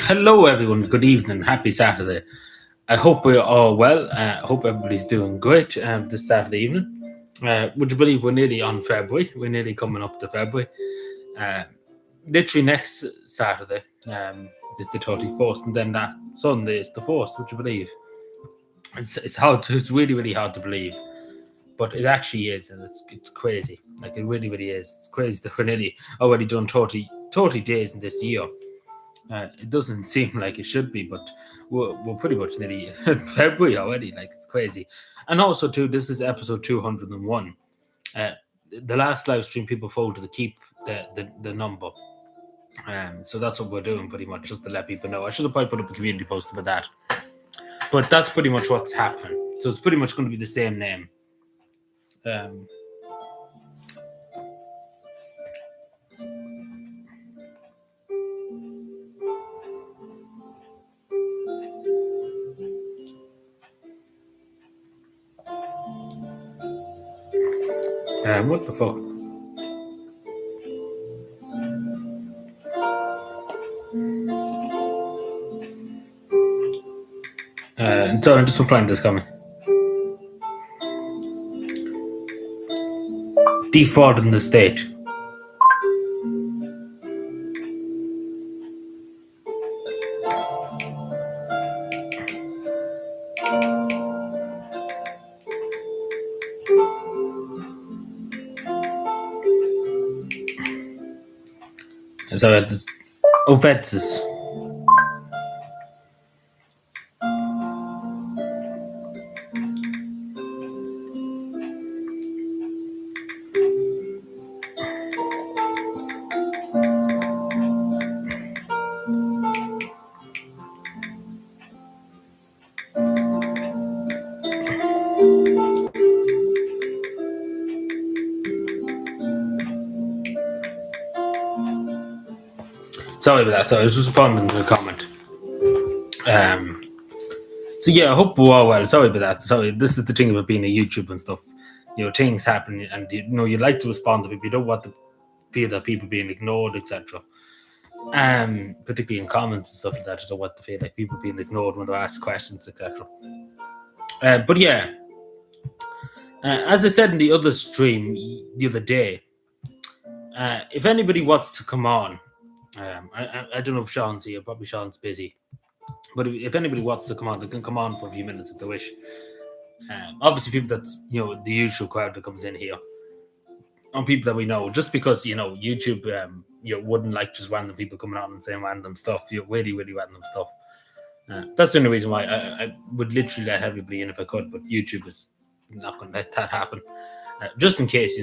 Hello, everyone. Good evening. Happy Saturday. I hope we're all well. I hope everybody's doing great this Saturday evening. Would you believe we're nearly on February? We're nearly coming up to February. Uh, Literally next Saturday is the 31st, and then that Sunday is the 1st. Would you believe? It's hard to, it's really, really hard to believe, but it actually is, and it's crazy. Like, it really, really is. It's crazy that we're nearly already done 30 days in this year. It doesn't seem like it should be, but we're pretty much nearly in February already. Like, it's crazy. And also, too, this is episode 201. Uh, the last live stream, people folded to keep the number. So that's what we're doing pretty much, just to let people know. I should have probably put up a community post about that. But that's pretty much what's happening. So it's pretty much going to be the same name. Um, what the fuck? So I'm just replying to this comment. Defrauding the state. So it's offences. Sorry about that. So I was just responding to a comment. So yeah, I hope we're all well. Sorry about that. Sorry, this is the thing about being a YouTuber and stuff. Things happen, and you like to respond to people. You don't want to feel that people being ignored, etc. Particularly in comments and stuff like that. You don't want to feel like people being ignored when they ask questions, etc. But yeah, as I said in the other stream the other day, if anybody wants to come on, I don't know if Sean's here. Probably Sean's busy. But if anybody wants to come on, they can come on for a few minutes if they wish. Obviously, people that the usual crowd that comes in here, and people that we know, just because YouTube, wouldn't like just random people coming on and saying random stuff. Really, really random stuff. That's the only reason why I would literally let everybody in if I could. But YouTube is not going to let that happen. Just in case,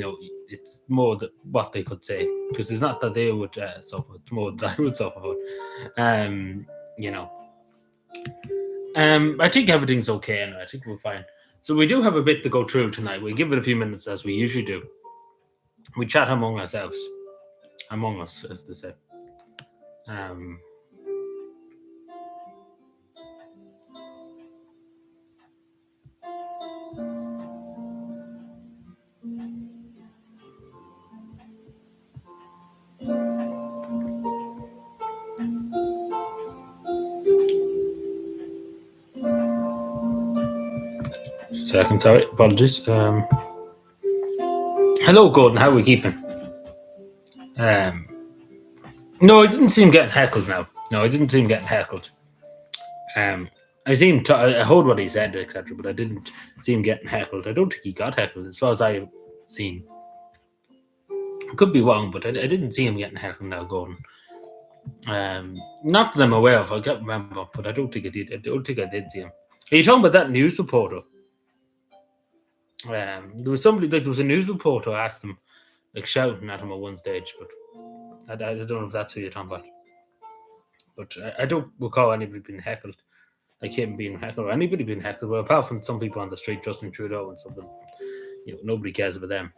it's more what they could say, because it's not that they would suffer; it's more that I would suffer. I think everything's okay, and I think we're fine. So we do have a bit to go through tonight. We'll give it a few minutes as we usually do. We chat among ourselves, among us, as they say. Second, sorry, apologies. Hello, Gordon. How are we keeping? No, I didn't see him getting heckled now. No, I didn't see him getting heckled. I heard what he said, etc., but I didn't see him getting heckled. I don't think he got heckled, as far as I've seen. I could be wrong, but I didn't see him getting heckled now, Gordon. Not that I'm aware of. I can't remember, but I don't think I did. I don't think I did see him. Are you talking about that news reporter? There was somebody, there was a news reporter asked him, shouting at him at one stage, but I don't know if that's who you're talking about. But I don't recall anybody being heckled, like him being heckled, or anybody being heckled, well, apart from some people on the street, Justin Trudeau and stuff. But, nobody cares about them.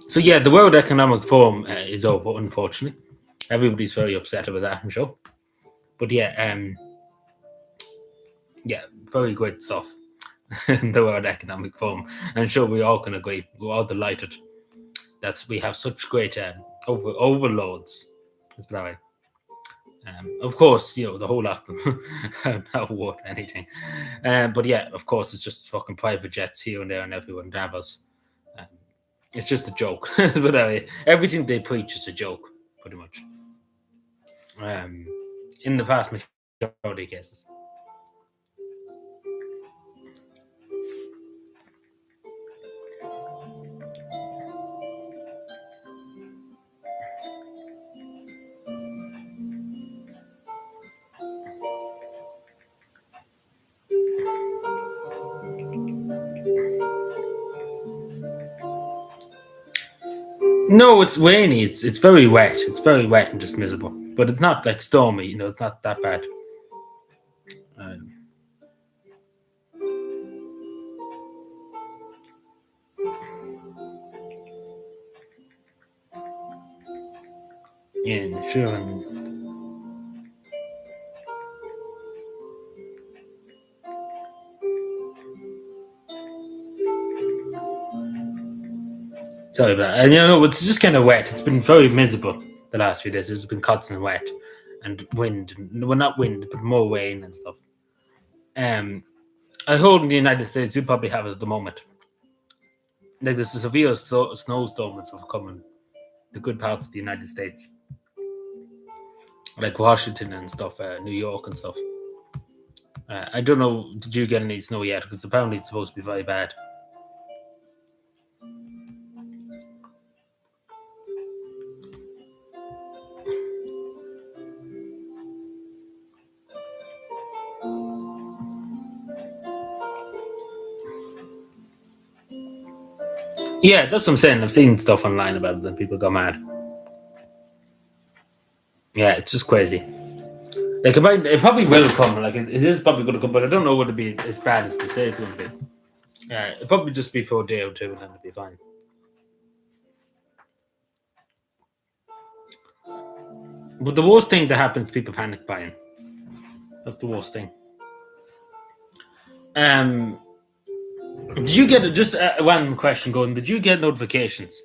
So yeah, the World Economic Forum is over, unfortunately. Everybody's very upset about that, I'm sure. But yeah, very great stuff in the World Economic Forum. I'm sure we all can agree. We're all delighted. we have such great overloads. Let's put it that way. Of course, the whole lot of them are not worth anything. But yeah, of course, it's just fucking private jets here and there and everywhere in Davos. Um, it's just a joke. But everything they preach is a joke, pretty much. Um, in the vast majority of cases. No, it's rainy. It's very wet. It's very wet and just miserable. But it's not like stormy. It's not that bad. Um, yeah, sure. Sorry about that. And it's just kind of wet. It's been very miserable the last few days. It's been constant wet and wind. Well, not wind, but more rain and stuff. I hold in the United States, you probably have it at the moment. Like there's a severe snowstorm and stuff coming to good parts of the United States, like Washington and stuff, New York and stuff. I don't know. Did you get any snow yet? Because apparently it's supposed to be very bad. Yeah, that's what I'm saying. I've seen stuff online about it, and people go mad. Yeah, it's just crazy. Like it probably will come. Like it is probably going to come, but I don't know what it'll be as bad as they say it's going to be. It'll probably just be for a day or two, and then it'll be fine. But the worst thing that happens is people panic buying. That's the worst thing. Um, did you get just one question going? Did you get notifications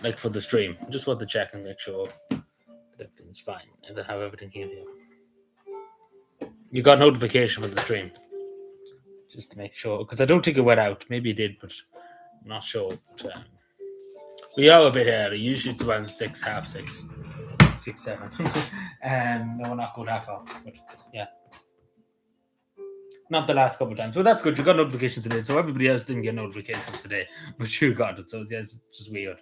like for the stream? Just want to check and make sure that everything's fine and I have everything here. You got notification for the stream, just to make sure, because I don't think it went out. Maybe it did, but I'm not sure. But, we are a bit early. Usually it's around 6, half 6, 6, 7. No, we're not going that far. But yeah, not the last couple of times. So that's good. You got notification today. So everybody else didn't get notifications today, but you got it. So yeah, it's just weird.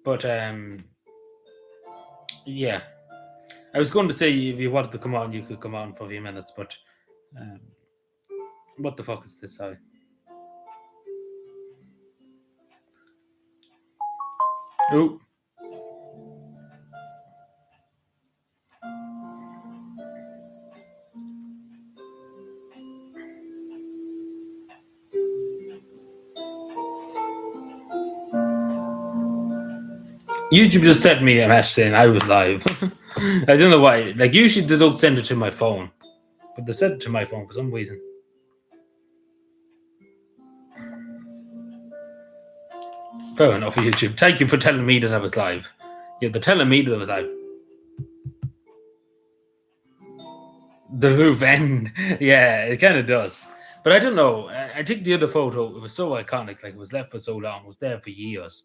But yeah. I was going to say if you wanted to come on, you could come on for a few minutes, but what the fuck is this? Sorry. Oh. YouTube just sent me a message saying I was live. I don't know why. Like usually they don't send it to my phone, but they sent it to my phone for some reason. Fair enough, YouTube. Thank you for telling me that I was live. Yeah, they're telling me that I was live. The roof end. Yeah, it kind of does. But I don't know. I think the other photo, it was so iconic. Like it was left for so long. It was there for years.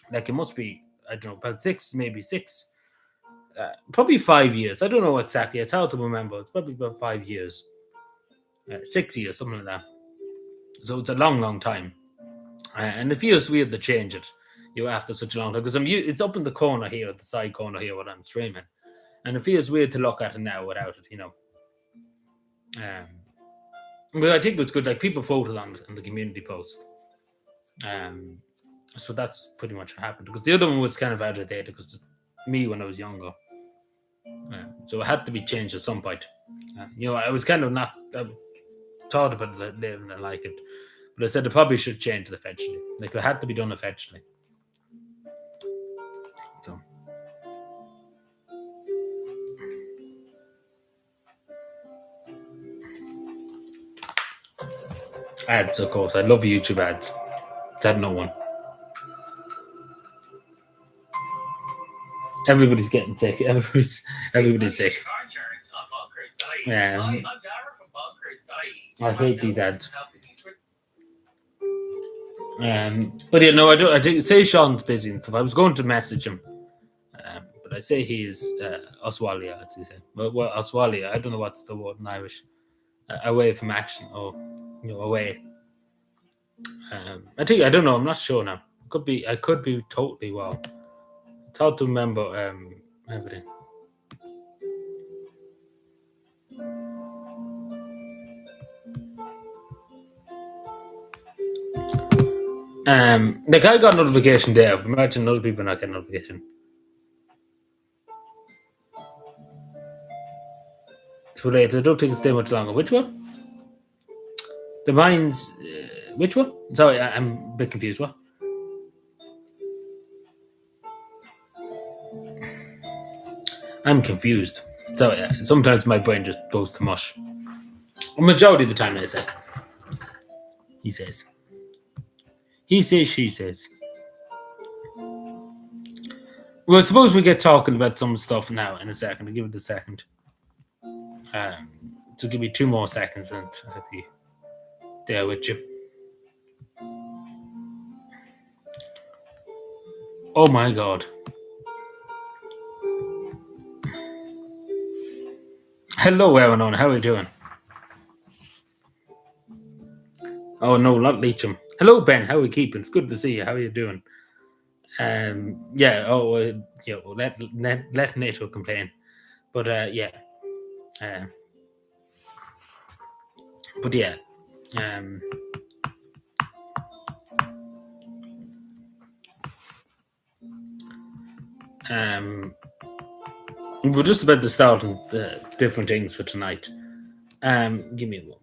Like it must be, I don't know, about 6, maybe 6. Probably 5 years. I don't know exactly. It's hard to remember. It's probably about 5 years. 6 years, something like that. So it's a long, long time. And it feels weird to change it, after such a long time. Because it's up in the corner here, the side corner here, when I'm streaming. And it feels weird to look at it now without it. But I think it's good. Like people voted on it in the community post. So that's pretty much what happened. Because the other one was kind of out of date because it's me when I was younger. So it had to be changed at some point. I was kind of not thought about it and I like it. But I said it probably should change it eventually. Like it had to be done eventually. So. Ads, of course. I love YouTube ads. That no one. Everybody's getting sick. Everybody's sick. I hate these ads. But yeah, no, I don't. I think say Sean's busy and stuff. I was going to message him, but I say he is Oswalia, as he say. Well, Oswalia. I don't know what's the word in Irish. Away from action, or away. I think I don't know. I'm not sure now. Could be. I could be totally wrong. It's hard to remember everything. Like I got notification there. Imagine other people not getting notification. So late. I don't think it's stay much longer. Which one? The mines. Which one? Sorry, I'm a bit confused. What? I'm confused. So sometimes my brain just goes to mush. A majority of the time, I say. He says. He says, she says. Well, suppose we get talking about some stuff now in a second. I'll give it a second. So give me 2 more seconds and I'll be there with you. Oh my god. Hello, everyone. How are you doing? Oh no, not Leacham. Hello, Ben. How are you keeping? It's good to see you. How are you doing? Yeah. Oh, yeah. Well, let NATO complain. But yeah. But yeah. We're just about to start on the different things for tonight. Give me a moment.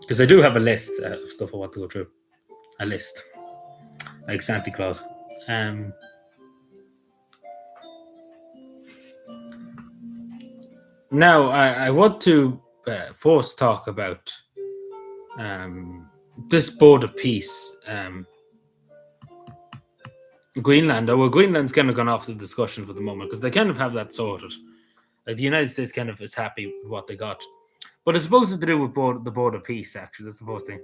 Because I do have a list of stuff I want to go through. A list. Like Santa Claus. Now, I want to first talk about this board of peace. Greenland. Well, Greenland's kind of gone off the discussion for the moment because they kind of have that sorted. Like the United States kind of is happy with what they got. But it's supposed to do with the board of peace, actually. That's the first thing.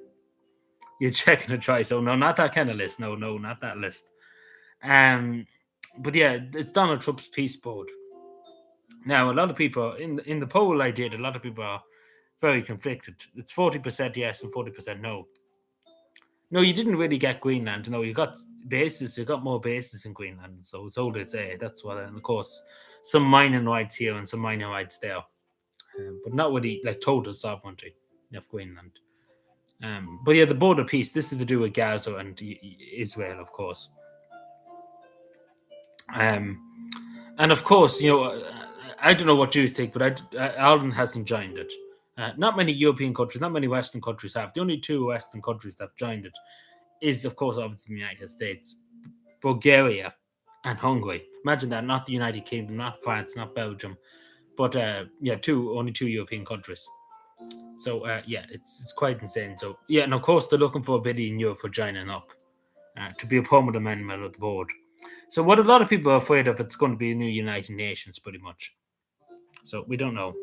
You're checking a try. So, no, not that kind of list. No, not that list. But yeah, it's Donald Trump's peace board. Now, a lot of people, in the poll I did, a lot of people are very conflicted. It's 40% yes and 40% no. No, you didn't really get Greenland. No, you got bases. You got more bases in Greenland. So they say. That's what, and of course, some mining rights here and some mining rights there, but not really like total sovereignty of Greenland. But yeah, the border peace. This is to do with Gaza and Israel, of course. And of course, I don't know what Jews think, but Ireland hasn't joined it. Not many European countries, not many Western countries have. The only 2 Western countries that have joined it is, of course, obviously the United States, Bulgaria, and Hungary. Imagine that, not the United Kingdom, not France, not Belgium, but only 2 European countries. So yeah, it's quite insane. So yeah, and of course they're looking for €1 billion for joining up to be a permanent member of the board. So what a lot of people are afraid of, it's going to be a new United Nations, pretty much. So we don't know.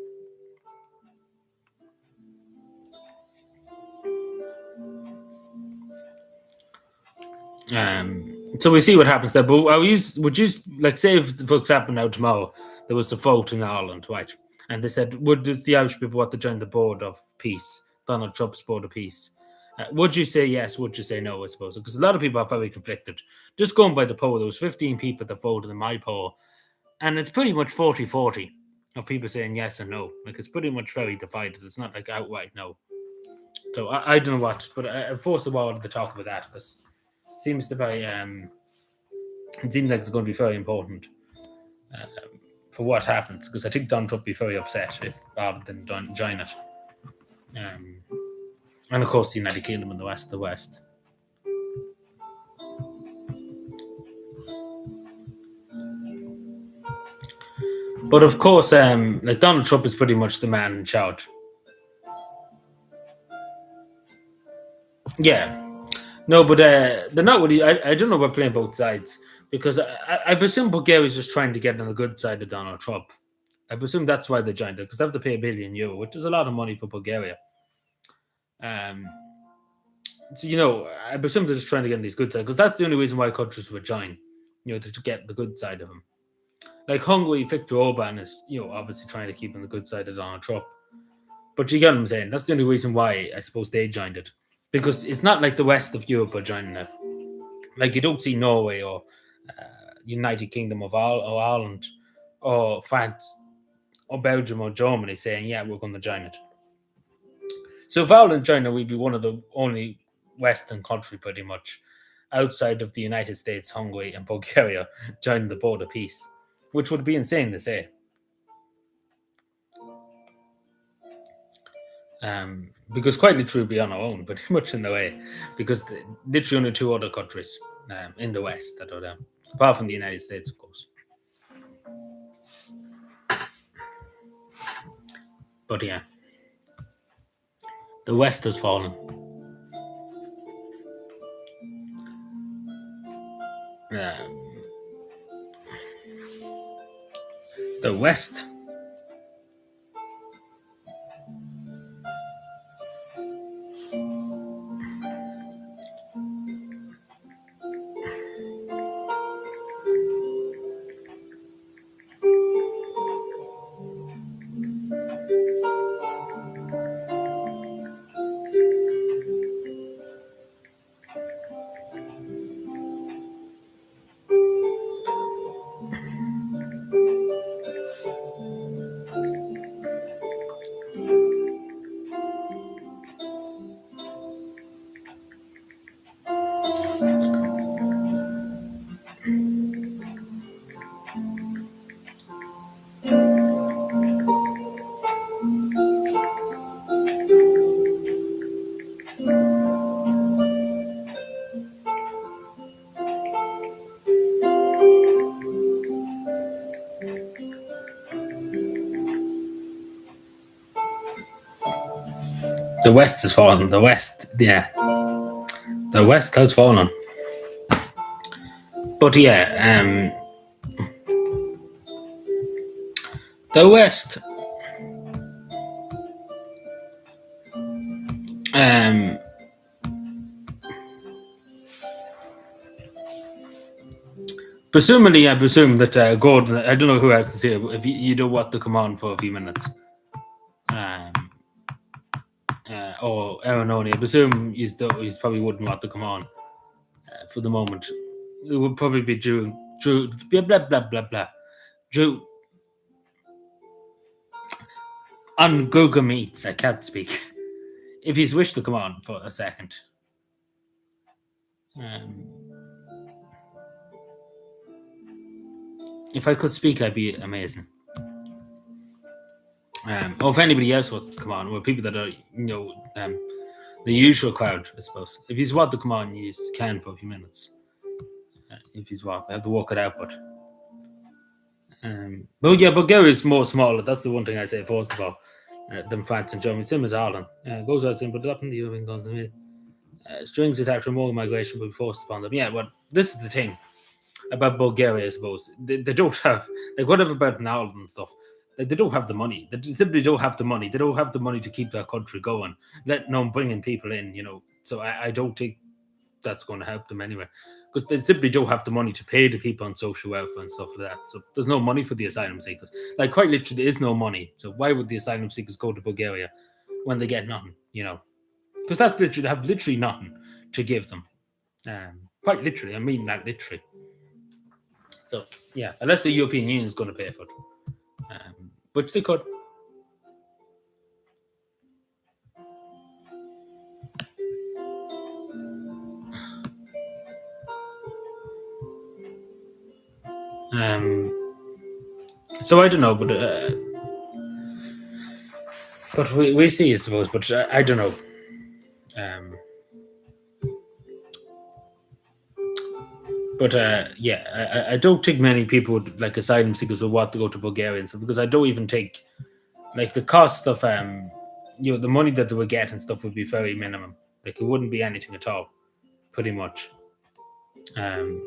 So we see what happens there. But would you like say, if, for example, now tomorrow there was a vote in Ireland, right? And they said, would the Irish people want to join the board of peace, Donald Trump's board of peace? Would you say yes? Would you say no? I suppose because a lot of people are very conflicted. Just going by the poll, there was 15 people that voted in my poll, and it's pretty much 40-40 of people saying yes and no. Like it's pretty much very divided. It's not like outright no. So I don't know what, but first of all, I wanted to talk about that because it seems to be it seems like it's going to be very important for what happens, because I think Donald Trump would be very upset if Ireland didn't join it. And of course, the United Kingdom and the West. But of course, like Donald Trump is pretty much the man in charge. Yeah, no, but they're not really. I don't know about playing both sides because I presume Bulgaria is just trying to get on the good side of Donald Trump. I presume that's why they joined it because they have to pay €1 billion, which is a lot of money for Bulgaria. Um, so I presume they're just trying to get on these good side because that's the only reason why countries would join. To get the good side of him. Like Hungary, Viktor Orban is obviously trying to keep on the good side of Donald Trump. But you get what I'm saying. That's the only reason why I suppose they joined it because it's not like the rest of Europe are joining it. Like you don't see Norway or United Kingdom or Ireland or France or Belgium or Germany saying, yeah, we're going to join it. So if Ireland joined it, we'd be one of the only Western country pretty much outside of the United States, Hungary, and Bulgaria joining the border peace, which would be insane to say. Because quite literally we'd be on our own, pretty much in the way, because literally only two other countries in the West that are there, apart from the United States, of course. But yeah, the West has fallen. Um, the West. The West has fallen. The West, yeah, the West has fallen. But yeah, the West, um, presumably, I presume that Gordon. I don't know who has to say it. If you don't want to come on for a few minutes, um, or Aaron Oney, I presume he's probably wouldn't want to come on for the moment. It would probably be Drew, blah blah blah blah blah. Drew on Google Meets. I can't speak. If he's wished to come on for a second. Um, if I could speak, I'd be amazing. Or if anybody else wants to come on, or people that are, the usual crowd, I suppose. If he's want to come on, you can for a few minutes. If he's want, I have to work it out, but yeah, Bulgaria is more smaller. That's the one thing I say first of all, than France and Germany. Same as Ireland. Goes out in, but up in the European continent. Strings attached to more migration will be forced upon them. Yeah, but this is the thing about Bulgaria, I suppose. They don't have, like, whatever about Ireland and stuff. Like, they don't have the money. They simply don't have the money. They don't have the money to keep their country going, let alone bringing people in, So I don't think that's going to help them anyway. Because they simply don't have the money to pay the people on social welfare and stuff like that. So there's no money for the asylum seekers. Like, quite literally, there is no money. So why would the asylum seekers go to Bulgaria when they get nothing, Because that's literally, they have literally nothing to give them. Quite literally, I mean that literally. So, yeah, unless the European Union is going to pay for it. Which they could. So I don't know, but we see, I suppose. But I don't know. But yeah, I don't think many people would, like asylum seekers would want to go to Bulgaria and stuff, because I don't even think like the cost of the money that they would get and stuff would be very minimum. Like it wouldn't be anything at all, pretty much. Um,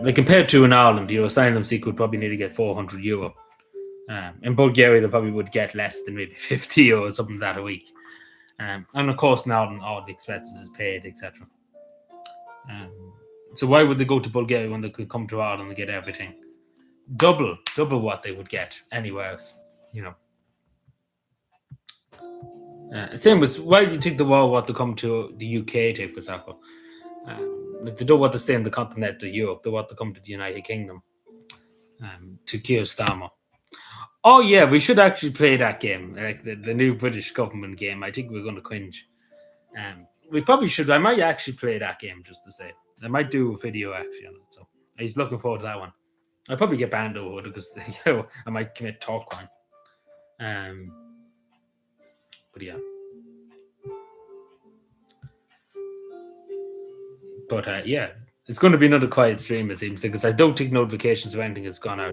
like compared to in Ireland, asylum seeker would probably need to get €400. In Bulgaria, they probably would get less than maybe 50 or something like that a week. And of course, now all the expenses is paid, etc. So why would they go to Bulgaria when they could come to Ireland and get everything? Double what they would get anywhere else, you know. Same with why do you think the world want to come to the UK, take for example? They don't want to stay in the continent of Europe. They want to come to the United Kingdom, to Keir Starmer. Oh yeah, we should actually play that game, like the new British government game. I think we're going to cringe. We probably should. I might actually play that game just to say. I might do a video actually on it. So I was looking forward to that one. I'll probably get banned over it because I might commit talk crime. But yeah. But yeah, it's going to be another quiet stream, it seems, because I don't think notifications or anything has gone out.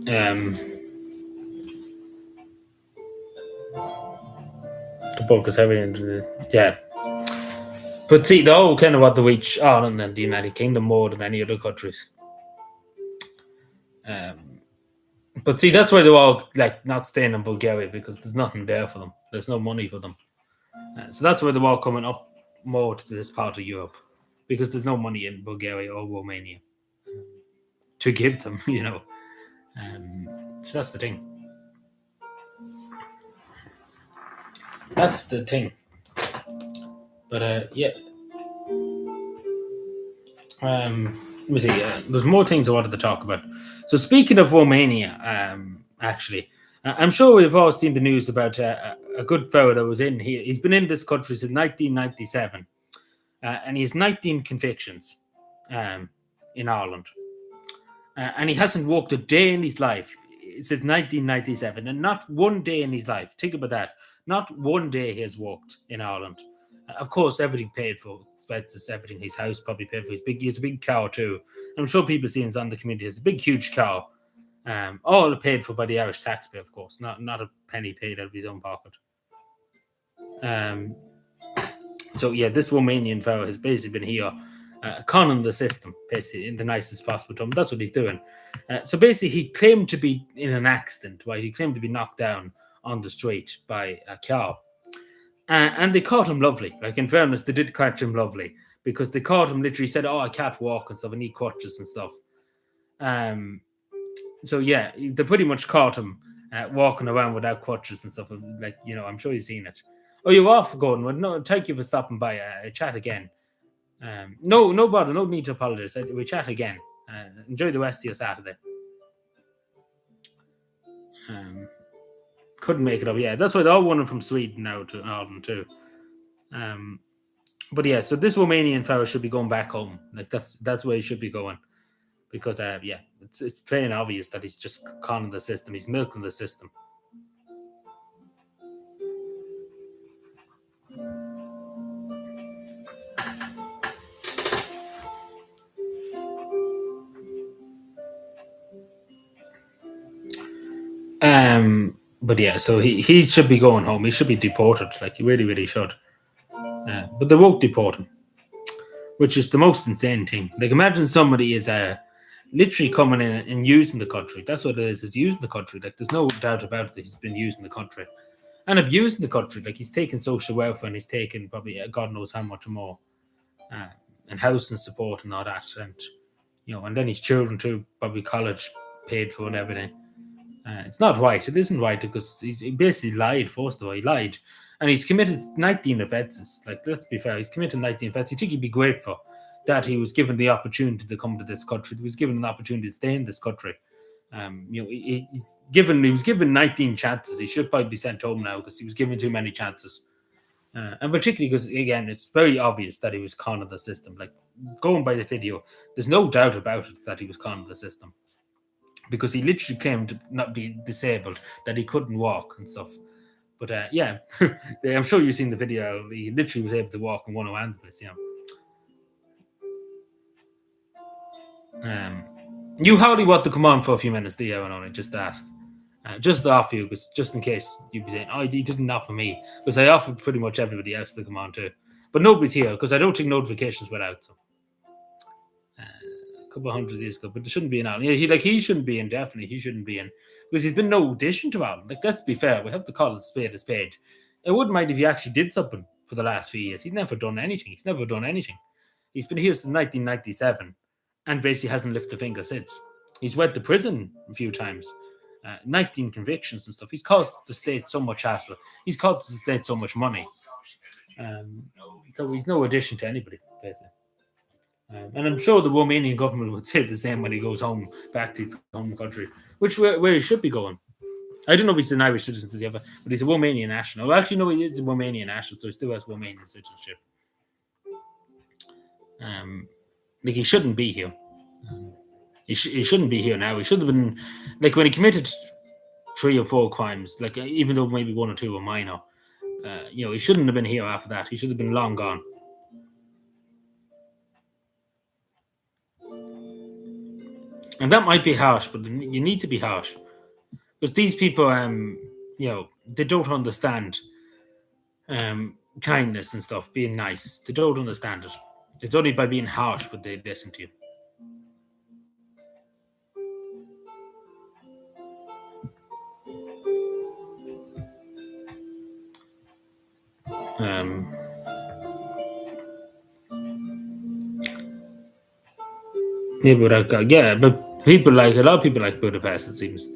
Um, the bulk is heavy into yeah. But see, they all kind of want to reach Ireland and the United Kingdom more than any other countries. But see, that's why they're all like not staying in Bulgaria, because there's nothing there for them. There's no money for them. So that's why they're all coming up more to this part of Europe, because there's no money in Bulgaria or Romania to give them, So that's the thing. That's the thing. But yeah. Let me see. There's more things I wanted to talk about. So speaking of Romania, actually, I'm sure we've all seen the news about a good fellow that was in here. He's been in this country since 1997, and he has 19 convictions in Ireland, and he hasn't worked a day in his life since 1997, and not one day in his life. Think about that. Not one day he has worked in Ireland. Of course, everything paid for, expenses, everything. His house probably paid for. He has a big car too. I'm sure people see it on the community. It's a big, huge car. All paid for by the Irish taxpayer, of course. Not a penny paid out of his own pocket. So yeah, this Romanian fellow has basically been here, conning the system, basically in the nicest possible term. That's what he's doing. So basically, he claimed to be in an accident. Right? He claimed to be knocked down on the street by a car. And they caught him lovely. Like, in fairness, they did catch him lovely, because they caught him, literally said, "Oh, I can't walk and stuff. I need crutches and stuff." So yeah, they pretty much caught him walking around without crutches and stuff. Like, I'm sure you've seen it. Oh, you're off, Gordon. Well, no, thank you for stopping by. Chat again. No bother. No need to apologize. We chat again. Enjoy the rest of your Saturday. Couldn't make it up. Yeah, that's why they're all running from Sweden now to Ireland too. But yeah, so this Romanian fellow should be going back home. Like, that's where he should be going, because yeah, it's plain obvious that he's just conning the system. He's milking the system. But yeah, so he should be going home. He should be deported. Like, he really, really should. But they won't deport him, which is the most insane thing. Like, imagine somebody is literally coming in and using the country. That's what it is using the country. Like, there's no doubt about it that he's been using the country and abusing the country. Like, he's taking social welfare, and he's taking probably God knows how much more, and housing support and all that, and and then his children too, probably college paid for and everything. It's not right. It isn't right, because he basically lied. First of all, he lied, and he's committed 19 offences. Like, let's be fair, he's committed 19 offences. You think he'd be grateful that he was given the opportunity to come to this country. He was given an opportunity to stay in this country. He was given 19 chances. He should probably be sent home now because he was given too many chances. And particularly because, again, it's very obvious that he was conning the system. Like, going by the video, there's no doubt about it that he was conning the system because he literally claimed to not be disabled, that he couldn't walk and stuff. But yeah, I'm sure you've seen the video. He literally was able to walk in one hand. You hardly want to come on for a few minutes, do you, Only? Just to ask. Just to offer you, because just in case you'd be saying, oh, you didn't offer me, because I offered pretty much everybody else to come on too. But nobody's here, because I don't think notifications went out. So. A couple of hundred years ago, but there shouldn't be an Alan. Yeah, he shouldn't be in, definitely. He shouldn't be in, because he's been no addition to Alan. Like, let's be fair, we have to call it a spade. I wouldn't mind if he actually did something for the last few years. He's never done anything. He's been here since 1997 and basically hasn't lifted a finger since. He's went to prison a few times. 19 convictions and stuff. He's caused the state so much hassle. He's caused the state so much money. So he's no addition to anybody, basically. And I'm sure the Romanian government would say the same when he goes home, back to his home country, where he should be going. I don't know if he's an Irish citizen to the other, but he's a Romanian national. Well, actually, no, he is a Romanian national, so he still has Romanian citizenship. Like, he shouldn't be here. He shouldn't be here now. He should have been, like, when he committed 3 or 4 crimes, like, even though maybe 1 or 2 were minor, he shouldn't have been here after that. He should have been long gone. And that might be harsh, but you need to be harsh. Because these people, they don't understand kindness and stuff, being nice. They don't understand it. It's only by being harsh would they listen to you. But a lot of people like Budapest, it seems.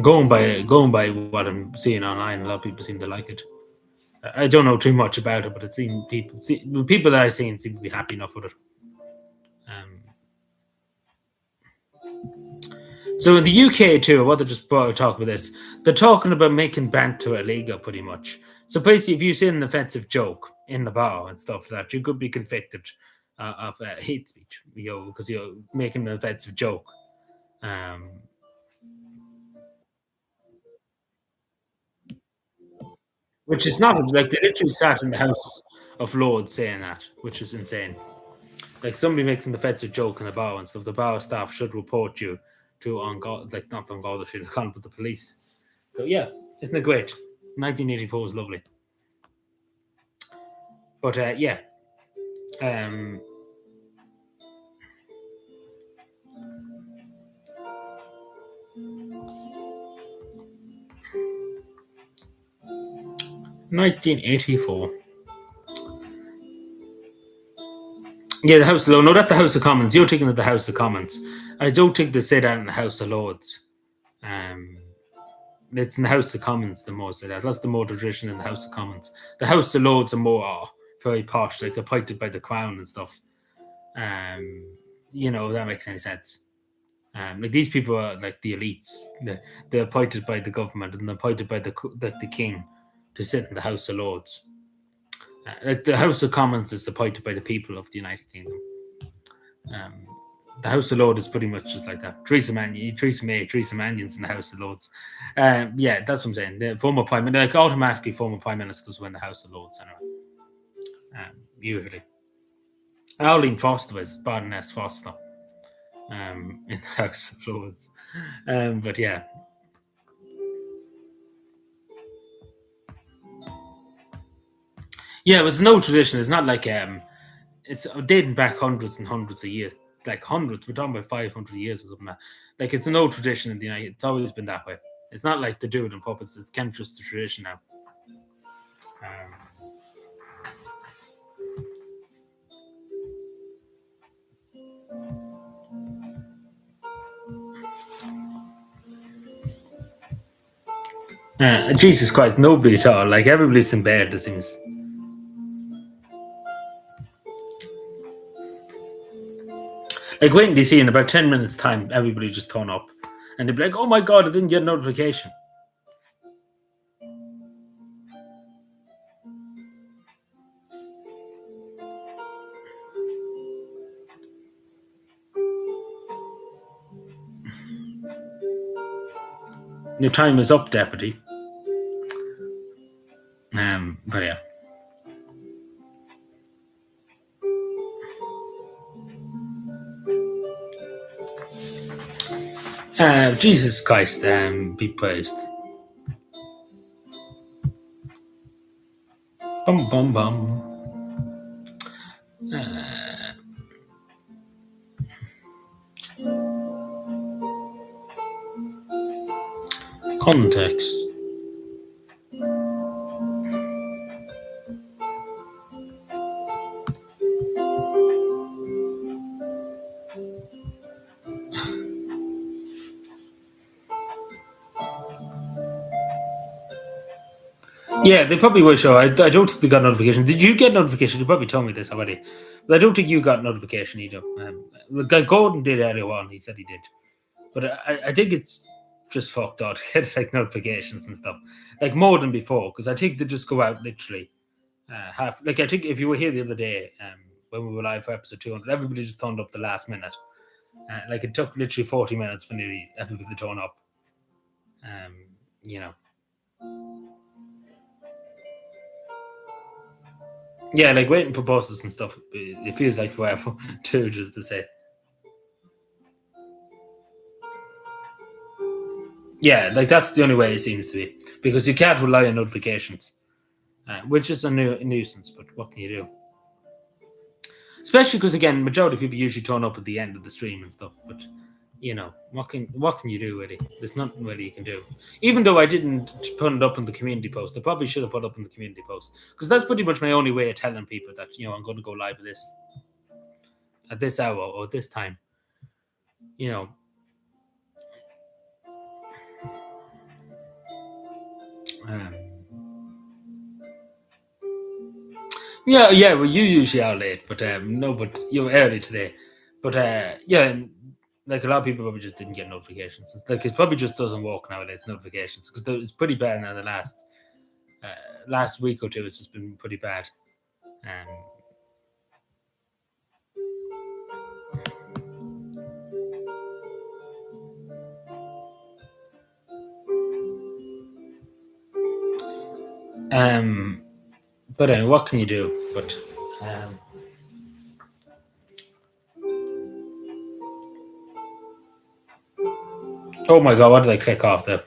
Going by what I'm seeing online, a lot of people seem to like it. I don't know too much about it, but it seems people that I've seen seem to be happy enough with it. So in the UK too, I want to just talk about this. They're talking about making banter illegal, pretty much. So basically, if you say an offensive joke in the bar and stuff like that, you could be convicted of hate speech, because you're making an offensive joke. Which is not, like, they literally sat in the House of Lords saying that, which is insane. Like, somebody makes an offensive joke in the bar and stuff, the bar staff should report you to not on God, they can't put the police. So yeah, isn't it great? 1984 is lovely. But yeah. 1984. Yeah, the House of Lords. No, that's the House of Commons. You're taking it the House of Commons. I don't think they say that in the House of Lords. It's in the House of Commons the most of that. That's the more tradition in the House of Commons. The House of Lords are more very posh, like they're appointed by the Crown and stuff. If that makes any sense. Like, these people are like the elites. They're appointed by the government and they're appointed by the king to sit in the House of Lords. Like, the House of Commons is appointed by the people of the United Kingdom. The House of Lords is pretty much just like that. Theresa Manion's in the House of Lords. Yeah, that's what I'm saying. The former prime minister, like, automatically former prime ministers win the House of Lords anyway. Usually. Arlene Foster is Baroness Foster in the House of Lords. But yeah. Yeah, it was no tradition. It's not like it's dating back hundreds and hundreds of years. Like, hundreds, we're talking about 500 years or something like that. Like, it's no tradition in the United. It's always been that way. It's not like they do it in puppets. It's kind of just a tradition now. '" Jesus Christ, nobody at all. Like, everybody's in bed, it seems. Like, wait and you see in about 10 minutes' time, everybody just turn up. And they'd be like, oh my God, I didn't get a notification. Your time is up, Deputy. But yeah. Jesus Christ, be praised. Bum bum bum. Context. Yeah, they probably will show. I don't think they got notification. Did you get notification? You probably told me this already. But I don't think you got notification either. Gordon did earlier on. He said he did. But I think it's just fucked out to get like notifications and stuff. Like more than before. Because I think they just go out literally half. Like I think if you were here the other day when we were live for episode 200, everybody just turned up the last minute. Like it took literally 40 minutes for nearly everybody to turn up. You know. Yeah, like waiting for buses and stuff. It feels like forever too, just to say. Yeah, like that's the only way it seems to be because you can't rely on notifications, which is a nuisance. But what can you do? Especially because again, majority of people usually turn up at the end of the stream and stuff. But you know, what can you do really? There's nothing really you can do. Even though I didn't put it up in the community post, I probably should have put it up in the community post because that's pretty much my only way of telling people that I'm going to go live at this hour or this time. You know. Yeah. Well, you usually are late, but no, but you're early today. But yeah, like a lot of people probably just didn't get notifications. It's like it probably just doesn't work nowadays. Notifications because it's pretty bad now. The last week or two, it's just been pretty bad. But what can you do? But oh my God, what did I click off there?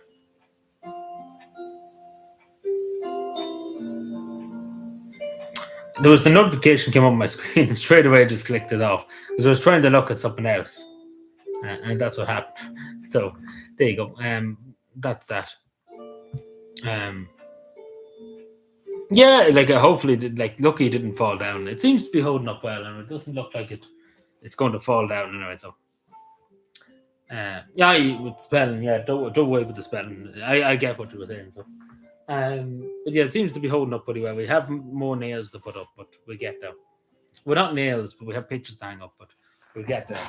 There was a notification came up on my screen and straight away I just clicked it off because I was trying to look at something else, and that's what happened. So there you go. That's that. Yeah, like hopefully, like lucky it didn't fall down. It seems to be holding up well, and it doesn't look like it's going to fall down anyway. So, yeah, with spelling, yeah, don't worry about the spelling. I get what you were saying. So, but yeah, it seems to be holding up pretty well. We have more nails to put up, but we get there. We're not nails, but we have pictures to hang up, but we'll get there.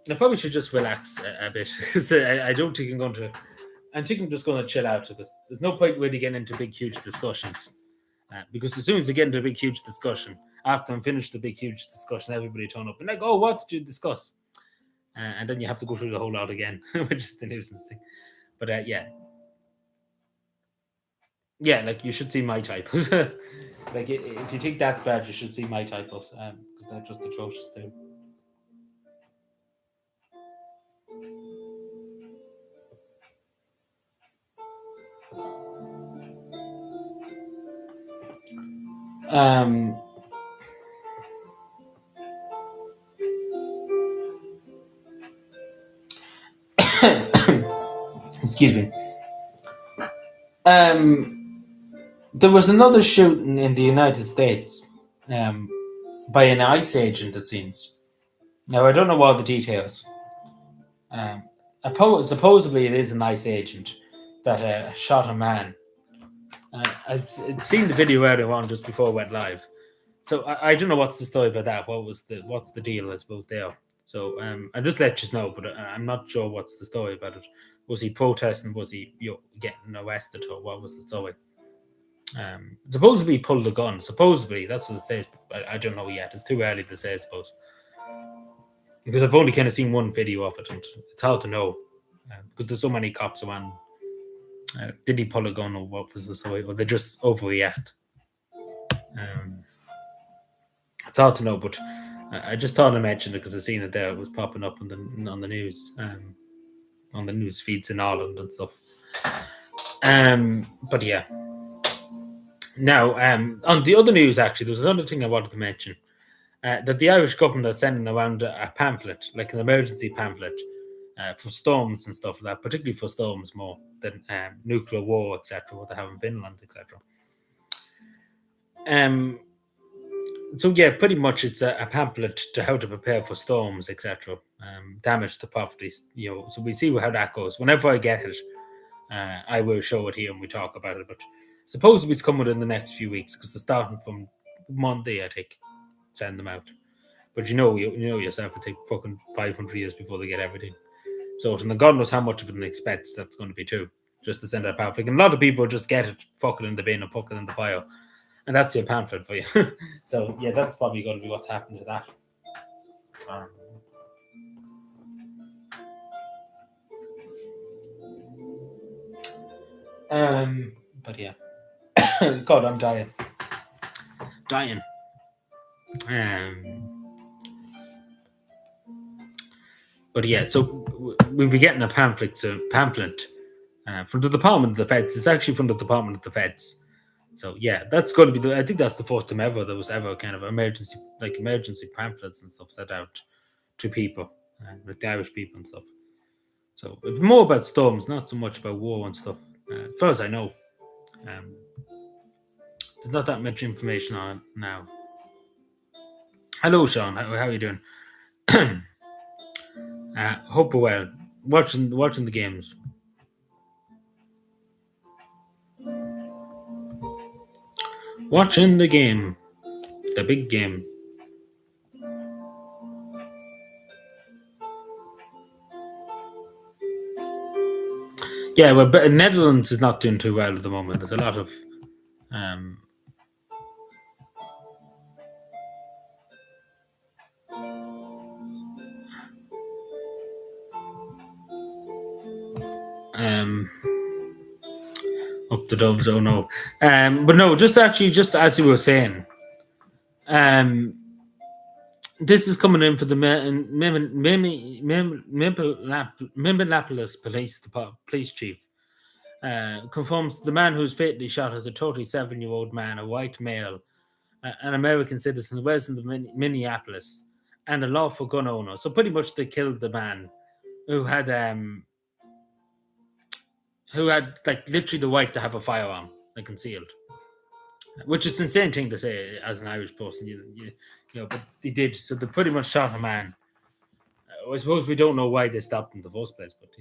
I probably should just relax a bit because I don't think I'm going to. I think I'm just going to chill out because there's no point really getting into big, huge discussions. Because as soon as you get into a big, huge discussion, after I'm finished the big, huge discussion, everybody turn up and like, oh, what did you discuss? And then you have to go through the whole lot again, which is the nuisance thing. But yeah. Yeah, like you should see my typos. Like if you think that's bad, you should see my typos because they're just atrocious too. Excuse me. There was another shooting in the United States by an ICE agent, it seems. Now, I don't know all the details. Supposedly, it is an ICE agent that shot a man. I've seen the video earlier on just before I went live. So I don't know what's the story about that. What's the deal? I suppose there. So I just let you know, but I'm not sure what's the story about it. Was he protesting? Was he getting arrested, or what was the story? Supposedly he pulled a gun. Supposedly that's what it says. But I don't know yet. It's too early to say, I suppose, because I've only kind of seen one video of it, and it's hard to know because there's so many cops around. Did he pull a gun, or what was the story, or they just overreact? Um, it's hard to know, but I just thought I mentioned it because I seen it there. It was popping up on the news, on the news feeds in Ireland and stuff. But yeah. Now, on the other news, actually, there was another thing I wanted to mention. That the Irish government are sending around a pamphlet, like an emergency pamphlet, for storms and stuff like that, particularly for storms more than nuclear war, etc., what they have in Finland, etc. So yeah, pretty much it's a pamphlet to how to prepare for storms, etc. Damage to properties, So we see how that goes. Whenever I get it, I will show it here and we talk about it. But supposedly it's coming in the next few weeks because they're starting from Monday, I think. Send them out. But you know yourself, it take fucking 500 years before they get everything. So, and God knows how much of an expense that's going to be too, just to send out a pamphlet. And a lot of people just get it, fuck it in the bin, or fuck it in the fire, and that's your pamphlet for you. So, yeah, that's probably going to be what's happened to that. But yeah, God, I'm dying. But yeah, so we'll be getting a pamphlet. From the Department of Defense. It's actually from the Department of Defense. So yeah, that's going to be. I think that's the first time ever there was ever kind of emergency pamphlets and stuff set out to people, like the Irish people and stuff. So it's more about storms, not so much about war and stuff. As far as I know, there's not that much information on it now. Hello, Sean. How are you doing? Hope you're well. Watching the games. Watching the game. The big game. Yeah, well, but Netherlands is not doing too well at the moment. There's a lot of um, up the dubs. Oh no, but no, just as you were saying, this is coming in for the Minneapolis police chief. Confirms the man who was fatally shot as a 37-year-old man, a white male, an American citizen, resident of Minneapolis, and a lawful gun owner. So pretty much they killed the man who had like literally the right to have a firearm, like concealed, which is an insane thing to say as an Irish person. But they did. So they pretty much shot a man. I suppose we don't know why they stopped in the first place, but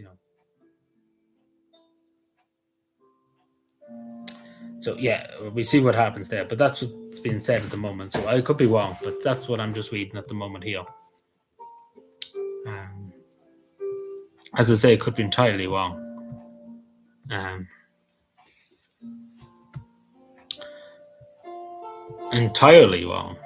So yeah, we see what happens there. But that's what's being said at the moment. So I could be wrong, but that's what I'm just reading at the moment here. As I say, it could be entirely wrong. Entirely wrong.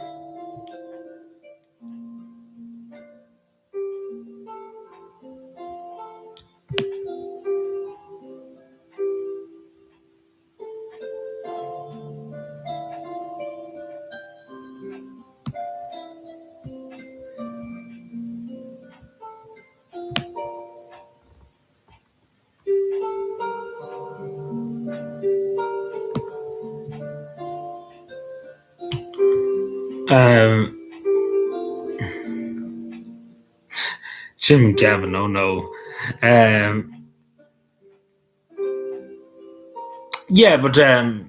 Jim and Cavan, oh no. Yeah, but I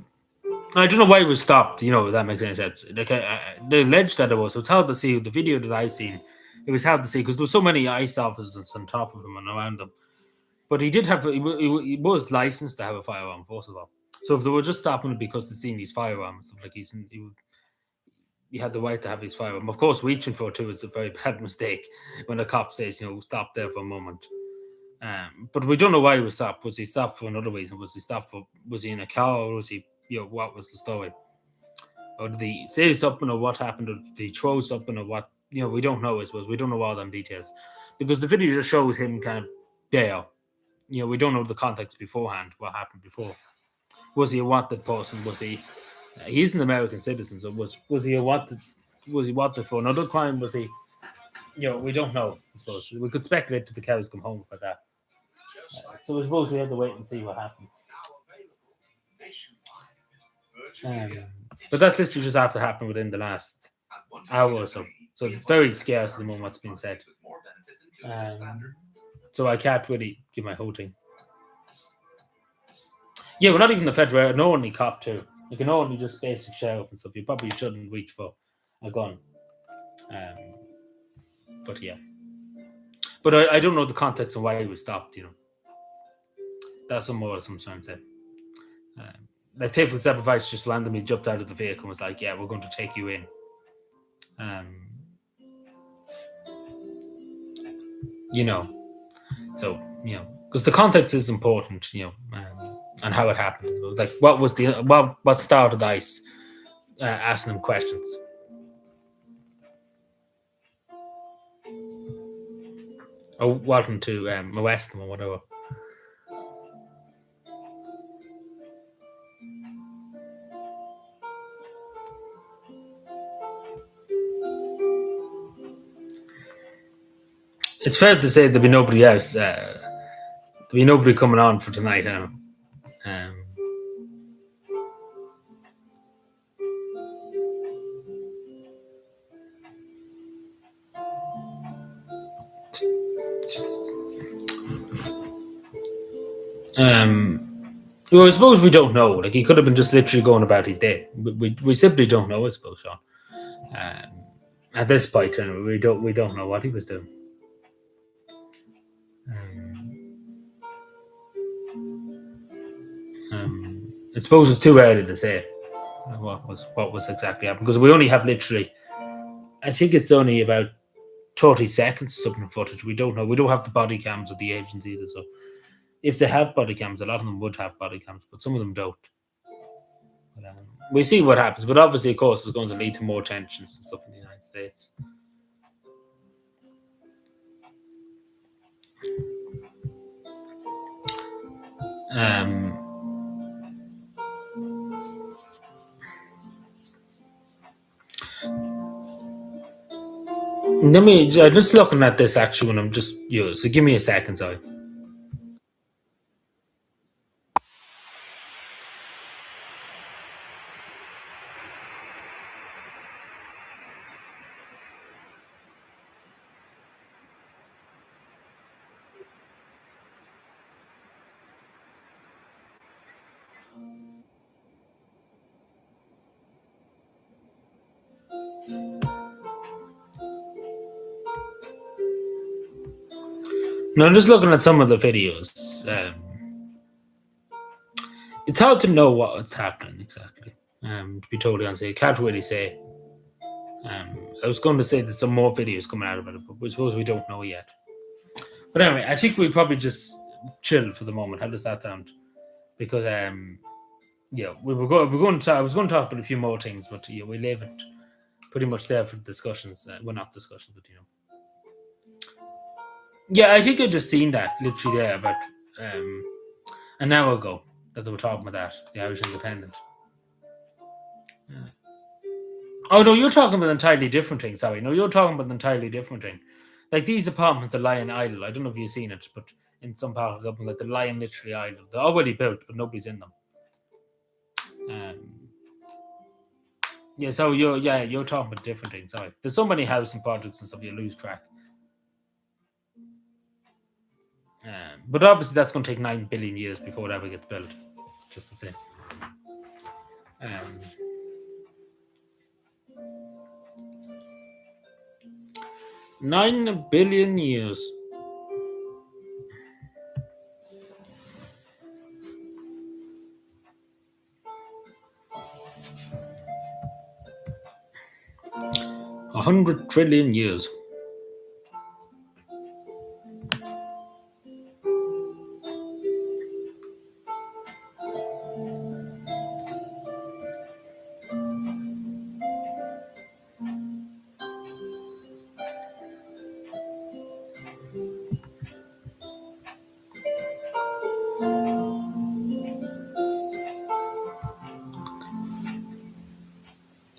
don't know why it was stopped. That makes any sense. Like the ledge that it was, it's hard to see. The video that I seen, it was hard to see because there were so many ICE officers on top of him and around him. But he did have. He was licensed to have a firearm, first of all. So if they were just stopping it because they seen these firearms, stuff like he had the right to have his firearm. Of course, reaching for it too is a very bad mistake when a cop says, stop there for a moment. But we don't know why he was stopped. Was he stopped for another reason? Was he in a car, or was he, what was the story? Or did he say something, or what happened? Or did he throw something, or what? We don't know, I suppose. We don't know all them details. Because the video just shows him kind of there. We don't know the context beforehand, what happened before. Was he a wanted person? Was he? He's an American citizen, so was he a wanted? Was he wanted for another crime? Was he? We don't know. I suppose we could speculate till the cows come home about that. So I suppose we have to wait and see what happens. Um, but that's literally just after happened within the last hour or so. So it's very scarce at the moment what's been said. So I can't really give my whole thing. Yeah, we're not even the federal. No only cop too. You can only just basic sheriff and stuff. You probably shouldn't reach for a gun. But yeah. But I don't know the context of why he was stopped. That's some more some trying to say. Like, take for example, if I just randomly jumped out of the vehicle and was like, "Yeah, we're going to take you in." So because the context is important, and how it happened. Like, what was the what started ice asking them questions? Or wanting to arrest them or whatever. It's fair to say there'll be nobody else. There'll be nobody coming on for tonight. Um, well, I suppose we don't know. Like, he could have been just literally going about his day. We simply don't know. I suppose, Sean. Um, at this point, we don't know what he was doing. I suppose it's too early to say what was exactly happening, because we only have literally, I think it's only about 30 seconds or something of footage. We don't know. We don't have the body cams of the agents either. So if they have body cams, a lot of them would have body cams, but some of them don't. But, we see what happens. But obviously, of course, it's going to lead to more tensions and stuff in the United States. Let me just looking at this actually when I'm just so give me a second, sorry. No, I'm just looking at some of the videos. It's hard to know what's happening exactly. To be totally honest, I can't really say. I was going to say there's some more videos coming out about it, but I suppose we don't know yet. But anyway, I think we probably just chill for the moment. How does that sound? Because we're going to. I was going to talk about a few more things, but we leave it pretty much there for discussions. Well, not discussions, but yeah, I think I just seen that literally there about an hour ago that they were talking about that the Irish Independent. Oh no, you're talking about an entirely different thing. Sorry, no, you're talking about an entirely different thing. Like, these apartments are lying idle. I don't know if you've seen it, but in some parts of Dublin, like, they're lying literally idle. They're already built, but nobody's in them. Yeah, so you're talking about different things. Sorry, there's so many housing projects and stuff you lose track. But obviously that's going to take 9 billion years before it ever gets built. Just to say. 9 billion years. 100 trillion years.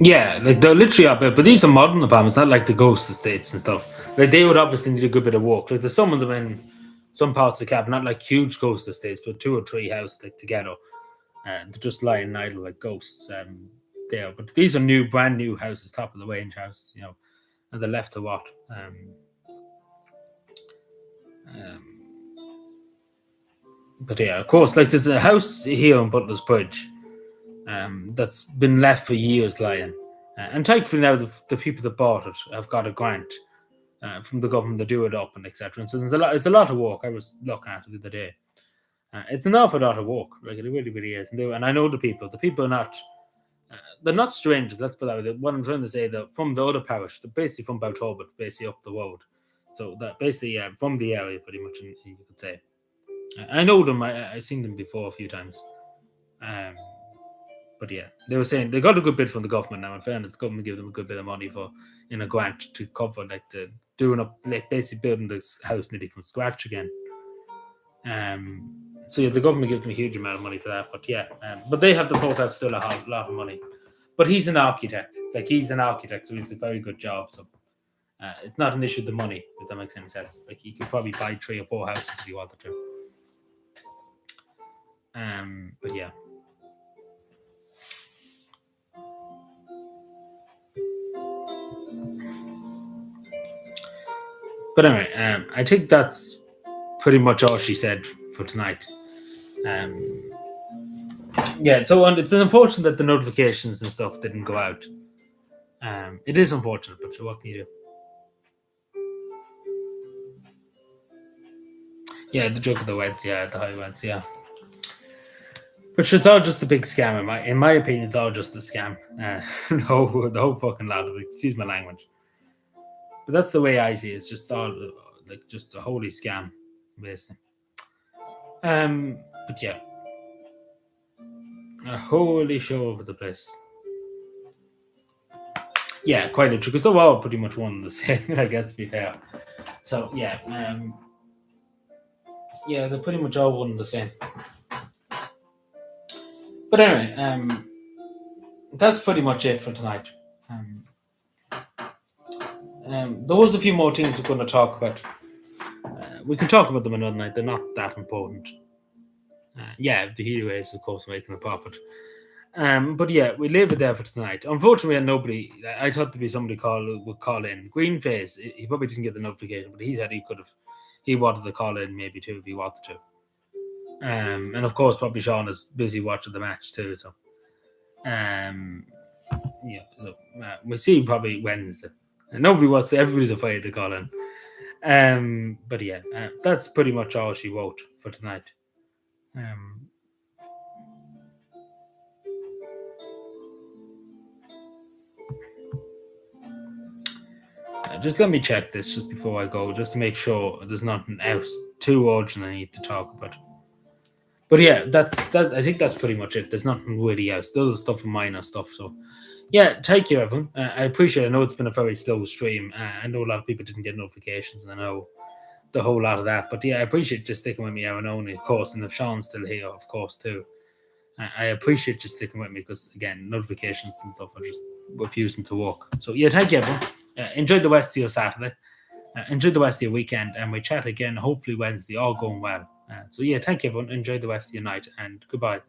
Yeah, like they're literally up there, but these are modern apartments, not like the ghost estates and stuff. Like they would obviously need a good bit of work. Like there's some of them in some parts of Cavan, not like huge ghost estates, but 2 or 3 houses like together, and they're just lying idle like ghosts. There, but these are new, brand new houses, top of the range houses, and they're left to what. Um, but yeah, of course, like there's a house here in Butler's Bridge, that's been left for years lying. And thankfully now the people that bought it have got a grant from the government to do it up and etc. And so there's a lot. It's a lot of work. I was looking at it the other day. It's an awful lot of work. Like it really, really is. And I know the people. The people are not. They're not strangers. Let's put it that way. What I'm trying to say, that from the other parish, they're basically from Baltobit, basically up the road. So that basically, from the area, pretty much, you could say. I know them. I've seen them before a few times. Um, but yeah, they were saying they got a good bid from the government now. In fairness, the government gave them a good bit of money for in a grant to cover like the doing up, like basically building this house nearly from scratch again. So yeah, the government gives them a huge amount of money for that. But yeah, but they have to vote out still lot of money. But he's an architect. Like he's an architect, so he's a very good job. So it's not an issue of the money, if that makes any sense. Like he could probably buy 3 or 4 houses if he wanted to. But yeah. But anyway, I think that's pretty much all she said for tonight. Yeah, so it's unfortunate that the notifications and stuff didn't go out. It is unfortunate, but what can you do? Yeah, the joke of the weds, yeah, the high weds, yeah. But it's all just a big scam. In my opinion, it's all just a scam. The whole fucking lot of it. Excuse my language. But that's the way I see it. It's just all like just a holy scam, basically. But yeah, a holy show over the place. Yeah, quite literally, because they're all pretty much one and the same. I guess to be fair. So yeah, yeah, they're pretty much all one and the same. But anyway, that's pretty much it for tonight. There was a few more things we're going to talk about. We can talk about them another night. They're not that important. Yeah, the hero is, of course, making a profit. But yeah, we leave it there for tonight. Unfortunately, we had nobody. I thought there'd be somebody would call in. Greenface, he probably didn't get the notification, but he said he could have. He wanted to call in maybe too if he wanted to. And of course, probably Sean is busy watching the match too. So, yeah, look, we'll see probably Wednesday. And nobody wants to. Everybody's afraid to call in. But yeah, that's pretty much all she wrote for tonight. Just let me check this just before I go, just to make sure there's nothing else too urgent I need to talk about. But yeah, that's that. I think that's pretty much it. There's nothing really else. There's stuff and minor stuff. So yeah, thank you, everyone. I appreciate it. I know it's been a very slow stream. I know a lot of people didn't get notifications, and I know the whole lot of that. But yeah, I appreciate just sticking with me, Aaron only, of course, and if Sean's still here, of course, too. I appreciate you sticking with me because, again, notifications and stuff are just refusing to work. So yeah, thank you, everyone. Enjoy the rest of your Saturday. Enjoy the rest of your weekend, and we chat again hopefully Wednesday, all going well. So yeah, thank you, everyone. Enjoy the rest of your night, and goodbye.